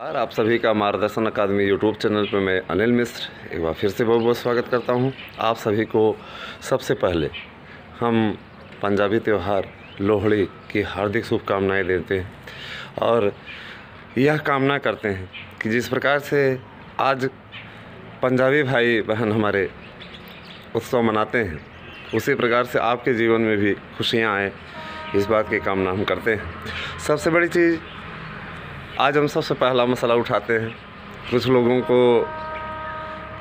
यार आप सभी का मार्गदर्शन अकादमी यूट्यूब चैनल पर मैं अनिल मिश्र एक बार फिर से बहुत बहुत स्वागत करता हूं। आप सभी को सबसे पहले हम पंजाबी त्यौहार लोहड़ी की हार्दिक शुभकामनाएं देते हैं और यह कामना करते हैं कि जिस प्रकार से आज पंजाबी भाई बहन हमारे उत्सव मनाते हैं उसी प्रकार से आपके जीवन में भी खुशियाँ आए, इस बात की कामना हम करते हैं। सबसे बड़ी चीज़ आज हम सबसे पहला मसला उठाते हैं। कुछ लोगों को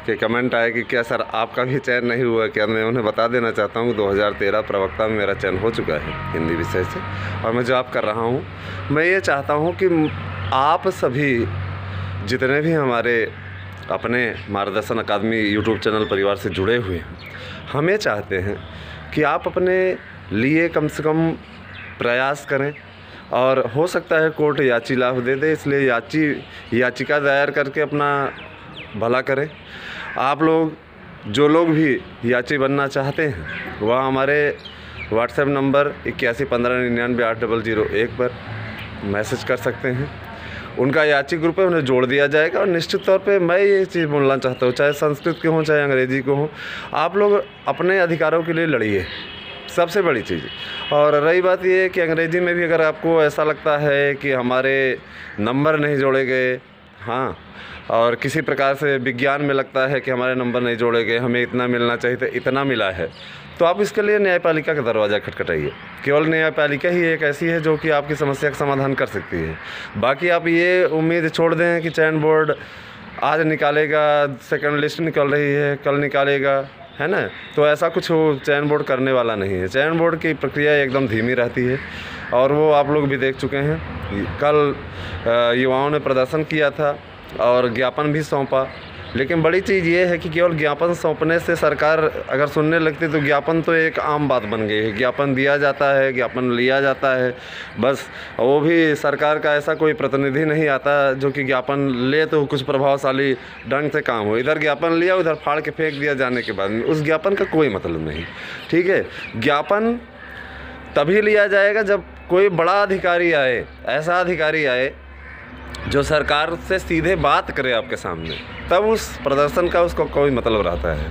के कमेंट आए कि क्या सर आपका भी चयन नहीं हुआ क्या। मैं उन्हें बता देना चाहता हूँ 2013 प्रवक्ता में मेरा चयन हो चुका है हिंदी विषय से और मैं जॉब कर रहा हूँ। मैं ये चाहता हूँ कि आप सभी जितने भी हमारे अपने मार्गदर्शन अकादमी यूट्यूब चैनल परिवार से जुड़े हुए हैं, हम ये चाहते हैं कि आप अपने लिए कम से कम प्रयास करें और हो सकता है कोर्ट याची लाभ दे दे, इसलिए याचिका दायर करके अपना भला करें। आप लोग जो लोग भी याची बनना चाहते हैं वह हमारे व्हाट्सएप नंबर 8115998001 पर मैसेज कर सकते हैं। उनका याची ग्रुप है, उन्हें जोड़ दिया जाएगा। और निश्चित तौर पे मैं ये चीज़ बोलना चाहता हूँ, चाहे संस्कृत के हों चाहे अंग्रेज़ी को हों, आप लोग अपने अधिकारों के लिए लड़िए, सबसे बड़ी चीज़। और रही बात ये कि अंग्रेज़ी में भी अगर आपको ऐसा लगता है कि हमारे नंबर नहीं जोड़े गए, हाँ, और किसी प्रकार से विज्ञान में लगता है कि हमारे नंबर नहीं जोड़े गए, हमें इतना मिलना चाहिए तो इतना मिला है, तो आप इसके लिए न्यायपालिका का दरवाज़ा खटखटाइए। केवल न्यायपालिका ही एक ऐसी है जो कि आपकी समस्या का समाधान कर सकती है। बाकी आप ये उम्मीद छोड़ दें कि चयन बोर्ड आज निकालेगा, सेकंड लिस्ट निकल रही है कल निकालेगा, है ना, तो ऐसा कुछ चयन बोर्ड करने वाला नहीं है। चयन बोर्ड की प्रक्रिया एकदम धीमी रहती है और वो आप लोग भी देख चुके हैं। कल युवाओं ने प्रदर्शन किया था और ज्ञापन भी सौंपा, लेकिन बड़ी चीज़ ये है कि केवल ज्ञापन सौंपने से सरकार अगर सुनने लगती तो ज्ञापन तो एक आम बात बन गई है। ज्ञापन दिया जाता है, ज्ञापन लिया जाता है, बस। वो भी सरकार का ऐसा कोई प्रतिनिधि नहीं आता जो कि ज्ञापन ले तो कुछ प्रभावशाली ढंग से काम हो। इधर ज्ञापन लिया, उधर फाड़ के फेंक दिया जाने के बाद में उस ज्ञापन का कोई मतलब नहीं। ठीक है, ज्ञापन तभी लिया जाएगा जब कोई बड़ा अधिकारी आए, ऐसा अधिकारी आए जो सरकार से सीधे बात करे आपके सामने, तब उस प्रदर्शन का उसको कोई मतलब रहता है।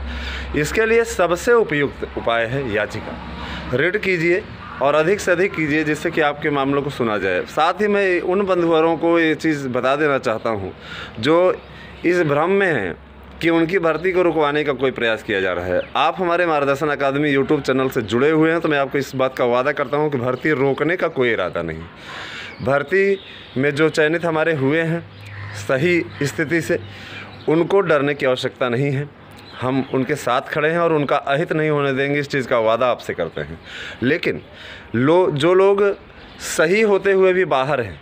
इसके लिए सबसे उपयुक्त उपाय है याचिका। रीड कीजिए और अधिक से अधिक कीजिए जिससे कि आपके मामलों को सुना जाए। साथ ही मैं उन बंधुओं को ये चीज़ बता देना चाहता हूँ जो इस भ्रम में हैं कि उनकी भर्ती को रुकवाने का कोई प्रयास किया जा रहा है। आप हमारे मार्गदर्शन अकादमी यूट्यूब चैनल से जुड़े हुए हैं तो मैं आपको इस बात का वादा करता हूँ कि भर्ती रोकने का कोई इरादा नहीं। भर्ती में जो चयनित हमारे हुए हैं सही स्थिति से, उनको डरने की आवश्यकता नहीं है। हम उनके साथ खड़े हैं और उनका अहित नहीं होने देंगे, इस चीज़ का वादा आपसे करते हैं। लेकिन जो लोग सही होते हुए भी बाहर हैं,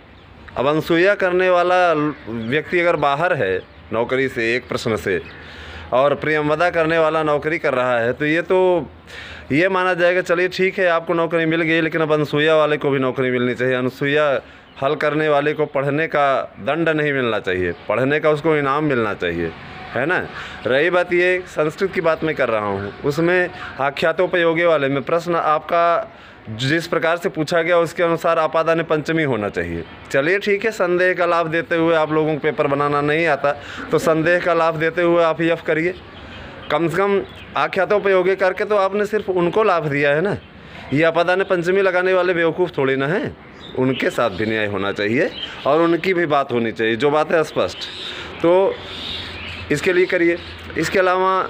अब अनसुईया करने वाला व्यक्ति अगर बाहर है नौकरी से एक प्रश्न से और प्रियमवदा करने वाला नौकरी कर रहा है, तो ये माना जाएगा चलिए ठीक है आपको नौकरी मिल गई, लेकिन अब अनसुईया वाले को भी नौकरी मिलनी चाहिए। अनसुईया हल करने वाले को पढ़ने का दंड नहीं मिलना चाहिए, पढ़ने का उसको इनाम मिलना चाहिए, है ना। रही बात ये संस्कृत की बात मैं कर रहा हूँ, उसमें आख्यातोपयोगी वाले में प्रश्न आपका जिस प्रकार से पूछा गया उसके अनुसार आपादान पंचमी होना चाहिए। चलिए ठीक है, संदेह का लाभ देते हुए आप लोगों को पेपर बनाना नहीं आता तो संदेह का लाभ देते हुए आप यफ करिए। कम से कम आख्यातोपयोगी करके तो आपने सिर्फ उनको लाभ दिया है ना। ये आपादान पंचमी लगाने वाले बेवकूफ़ थोड़ी ना हैं, उनके साथ भी न्याय होना चाहिए और उनकी भी बात होनी चाहिए, जो बात है स्पष्ट। तो इसके लिए करिए। इसके अलावा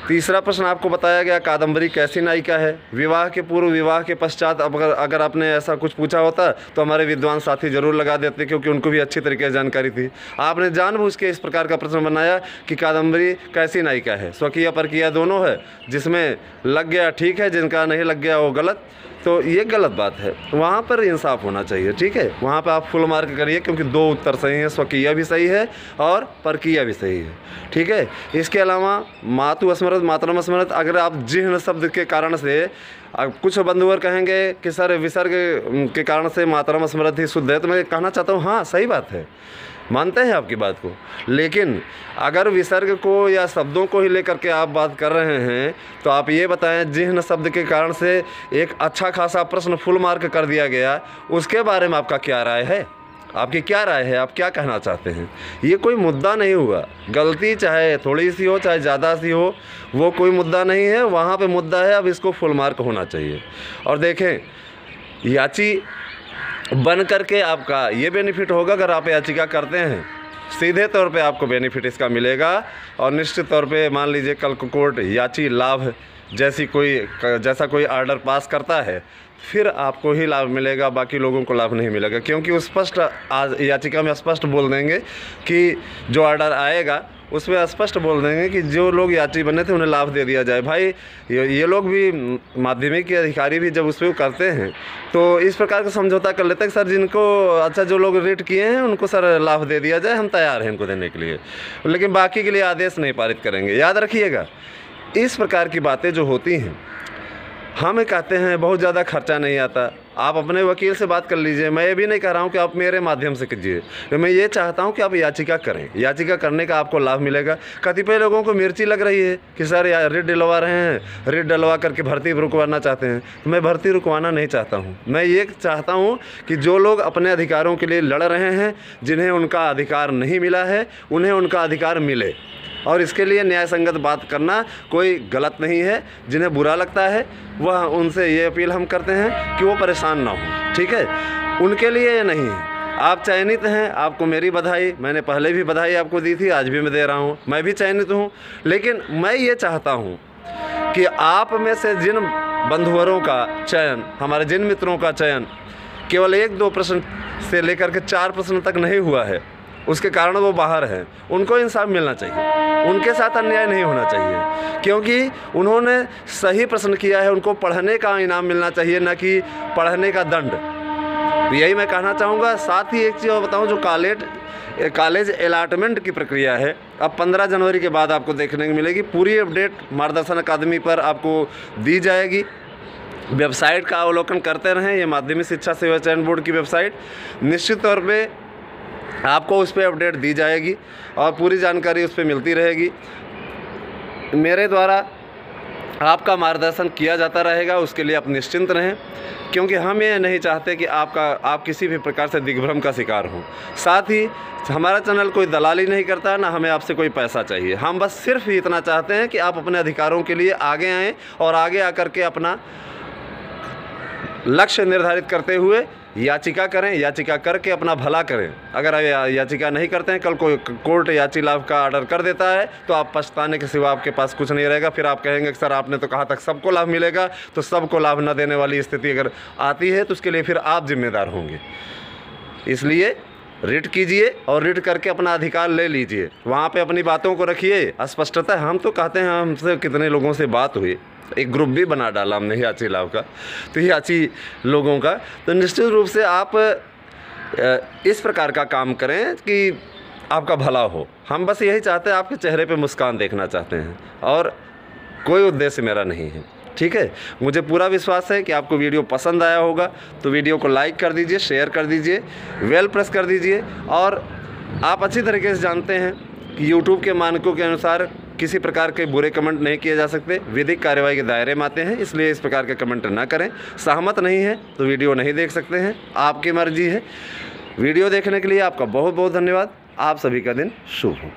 तीसरा प्रश्न आपको बताया गया कादम्बरी कैसी नायिका है। विवाह के पूर्व, विवाह के पश्चात अगर आपने ऐसा कुछ पूछा होता तो हमारे विद्वान साथी जरूर लगा देते, क्योंकि उनको भी अच्छी तरीके से जानकारी थी। आपने जानबूझ के इस प्रकार का प्रश्न बनाया कि कादम्बरी कैसी नायिका है, स्वकीय परकीय दोनों है, जिसमें लग गया ठीक है, जिनका नहीं लग गया वो गलत। तो ये गलत बात है, वहाँ पर इंसाफ होना चाहिए। ठीक है, वहाँ पर आप फुल मार्क करिए क्योंकि दो उत्तर सही हैं, स्वकीय भी सही है और परकीय भी सही है। ठीक है, इसके अलावा मातु स्मृत, मातरम स्मृत, अगर आप जिह्न शब्द के कारण से, कुछ बंधुवर कहेंगे कि सर विसर्ग के कारण से मातरम स्मृत ही शुद्ध है, तो मैं कहना चाहता हूँ हाँ सही बात है, मानते हैं आपकी बात को, लेकिन अगर विसर्ग को या शब्दों को ही लेकर के आप बात कर रहे हैं तो आप ये बताएं जिह्न शब्द के कारण से एक अच्छा खासा प्रश्न फुल मार्क कर दिया गया, उसके बारे में आपका क्या राय है? आपकी क्या राय है, आप क्या कहना चाहते हैं? ये कोई मुद्दा नहीं हुआ, गलती चाहे थोड़ी सी हो चाहे ज़्यादा सी हो, वो कोई मुद्दा नहीं है। वहाँ पे मुद्दा है, अब इसको फुल मार्क होना चाहिए। और देखें, याची बन करके आपका ये बेनिफिट होगा, अगर आप याचिका करते हैं सीधे तौर पे आपको बेनिफिट इसका मिलेगा। और निश्चित तौर पे मान लीजिए कल को कोर्ट याची लाभ जैसा कोई आर्डर पास करता है, फिर आपको ही लाभ मिलेगा, बाकी लोगों को लाभ नहीं मिलेगा। क्योंकि स्पष्ट आज याचिका में स्पष्ट बोल देंगे कि जो आर्डर आएगा उसमें स्पष्ट बोल देंगे कि जो लोग याची बने थे उन्हें लाभ दे दिया जाए। भाई ये लोग भी, माध्यमिक के अधिकारी भी जब उसमें करते हैं तो इस प्रकार का समझौता कर लेते हैं कि सर जिनको अच्छा जो लोग रेट किए हैं उनको सर लाभ दे दिया जाए, हम तैयार हैं इनको देने के लिए, लेकिन बाकी के लिए आदेश नहीं पारित करेंगे। याद रखिएगा, इस प्रकार की बातें जो होती हैं, हमें कहते हैं बहुत ज़्यादा खर्चा नहीं आता, आप अपने वकील से बात कर लीजिए। मैं ये भी नहीं कह रहा हूँ कि आप मेरे माध्यम से कीजिए, तो मैं ये चाहता हूँ कि आप याचिका करें। याचिका करने का आपको लाभ मिलेगा। कतिपय लोगों को मिर्ची लग रही है कि सर यार रेट डलवा रहे हैं, रेट डलवा करके भर्ती रुकवाना चाहते हैं। मैं भर्ती रुकवाना नहीं चाहता हूँ। मैं ये चाहता हूँ कि जो लोग अपने अधिकारों के लिए लड़ रहे हैं, जिन्हें उनका अधिकार नहीं मिला है, उन्हें उनका अधिकार मिले। और इसके लिए न्याय संगत बात करना कोई गलत नहीं है। जिन्हें बुरा लगता है वह उनसे ये अपील हम करते हैं कि वो परेशान ना हो, ठीक है? उनके लिए ये नहीं है। आप चयनित हैं, आपको मेरी बधाई। मैंने पहले भी बधाई आपको दी थी, आज भी मैं दे रहा हूँ। मैं भी चयनित हूँ, लेकिन मैं ये चाहता हूँ कि आप में से जिन बंधुवरों का चयन, हमारे जिन मित्रों का चयन केवल 1-2 प्रश्न से लेकर के 4 प्रश्न तक नहीं हुआ है, उसके कारण वो बाहर हैं, उनको इंसाफ मिलना चाहिए। उनके साथ अन्याय नहीं होना चाहिए, क्योंकि उन्होंने सही प्रश्न किया है। उनको पढ़ने का इनाम मिलना चाहिए, न कि पढ़ने का दंड। यही मैं कहना चाहूँगा। साथ ही एक चीज़ और बताऊँ, जो कॉलेज अलॉटमेंट की प्रक्रिया है, अब 15 जनवरी के बाद आपको देखने को मिलेगी। पूरी अपडेट मार्गदर्शन अकादमी पर आपको दी जाएगी। वेबसाइट का अवलोकन करते रहें, ये माध्यमिक शिक्षा सेवा चयन बोर्ड की वेबसाइट। निश्चित तौर पे आपको उस पर अपडेट दी जाएगी और पूरी जानकारी उस पर मिलती रहेगी। मेरे द्वारा आपका मार्गदर्शन किया जाता रहेगा, उसके लिए आप निश्चिंत रहें, क्योंकि हम ये नहीं चाहते कि आप किसी भी प्रकार से दिग्भ्रम का शिकार हों। साथ ही हमारा चैनल कोई दलाली नहीं करता, ना हमें आपसे कोई पैसा चाहिए। हम बस सिर्फ इतना चाहते हैं कि आप अपने अधिकारों के लिए आगे आएँ और आगे आकर के अपना लक्ष्य निर्धारित करते हुए याचिका करें। याचिका करके अपना भला करें। अगर याचिका नहीं करते हैं, कल कोई कोर्ट याची लाभ का आर्डर कर देता है, तो आप पछताने के सिवा आपके पास कुछ नहीं रहेगा। फिर आप कहेंगे कि सर आपने तो कहा था सबको लाभ मिलेगा, तो सबको लाभ न देने वाली स्थिति अगर आती है तो उसके लिए फिर आप जिम्मेदार होंगे। इसलिए रिट कीजिए और रिट करके अपना अधिकार ले लीजिए। वहाँ पे अपनी बातों को रखिए स्पष्टता। हम तो कहते हैं, हमसे कितने लोगों से बात हुई, एक ग्रुप भी बना डाला हमने याची लाभ का, तो याची लोगों का। तो निश्चित रूप से आप इस प्रकार का काम करें कि आपका भला हो। हम बस यही चाहते हैं, आपके चेहरे पे मुस्कान देखना चाहते हैं, और कोई उद्देश्य मेरा नहीं है, ठीक है? मुझे पूरा विश्वास है कि आपको वीडियो पसंद आया होगा, तो वीडियो को लाइक कर दीजिए, शेयर कर दीजिए, बेल प्रेस कर दीजिए। और आप अच्छी तरीके से जानते हैं कि यूट्यूब के मानकों के अनुसार किसी प्रकार के बुरे कमेंट नहीं किए जा सकते, विधिक कार्रवाई के दायरे में आते हैं, इसलिए इस प्रकार के कमेंट ना करें। सहमत नहीं है तो वीडियो नहीं देख सकते हैं, आपकी मर्जी है। वीडियो देखने के लिए आपका बहुत बहुत धन्यवाद। आप सभी का दिन शुभ हो।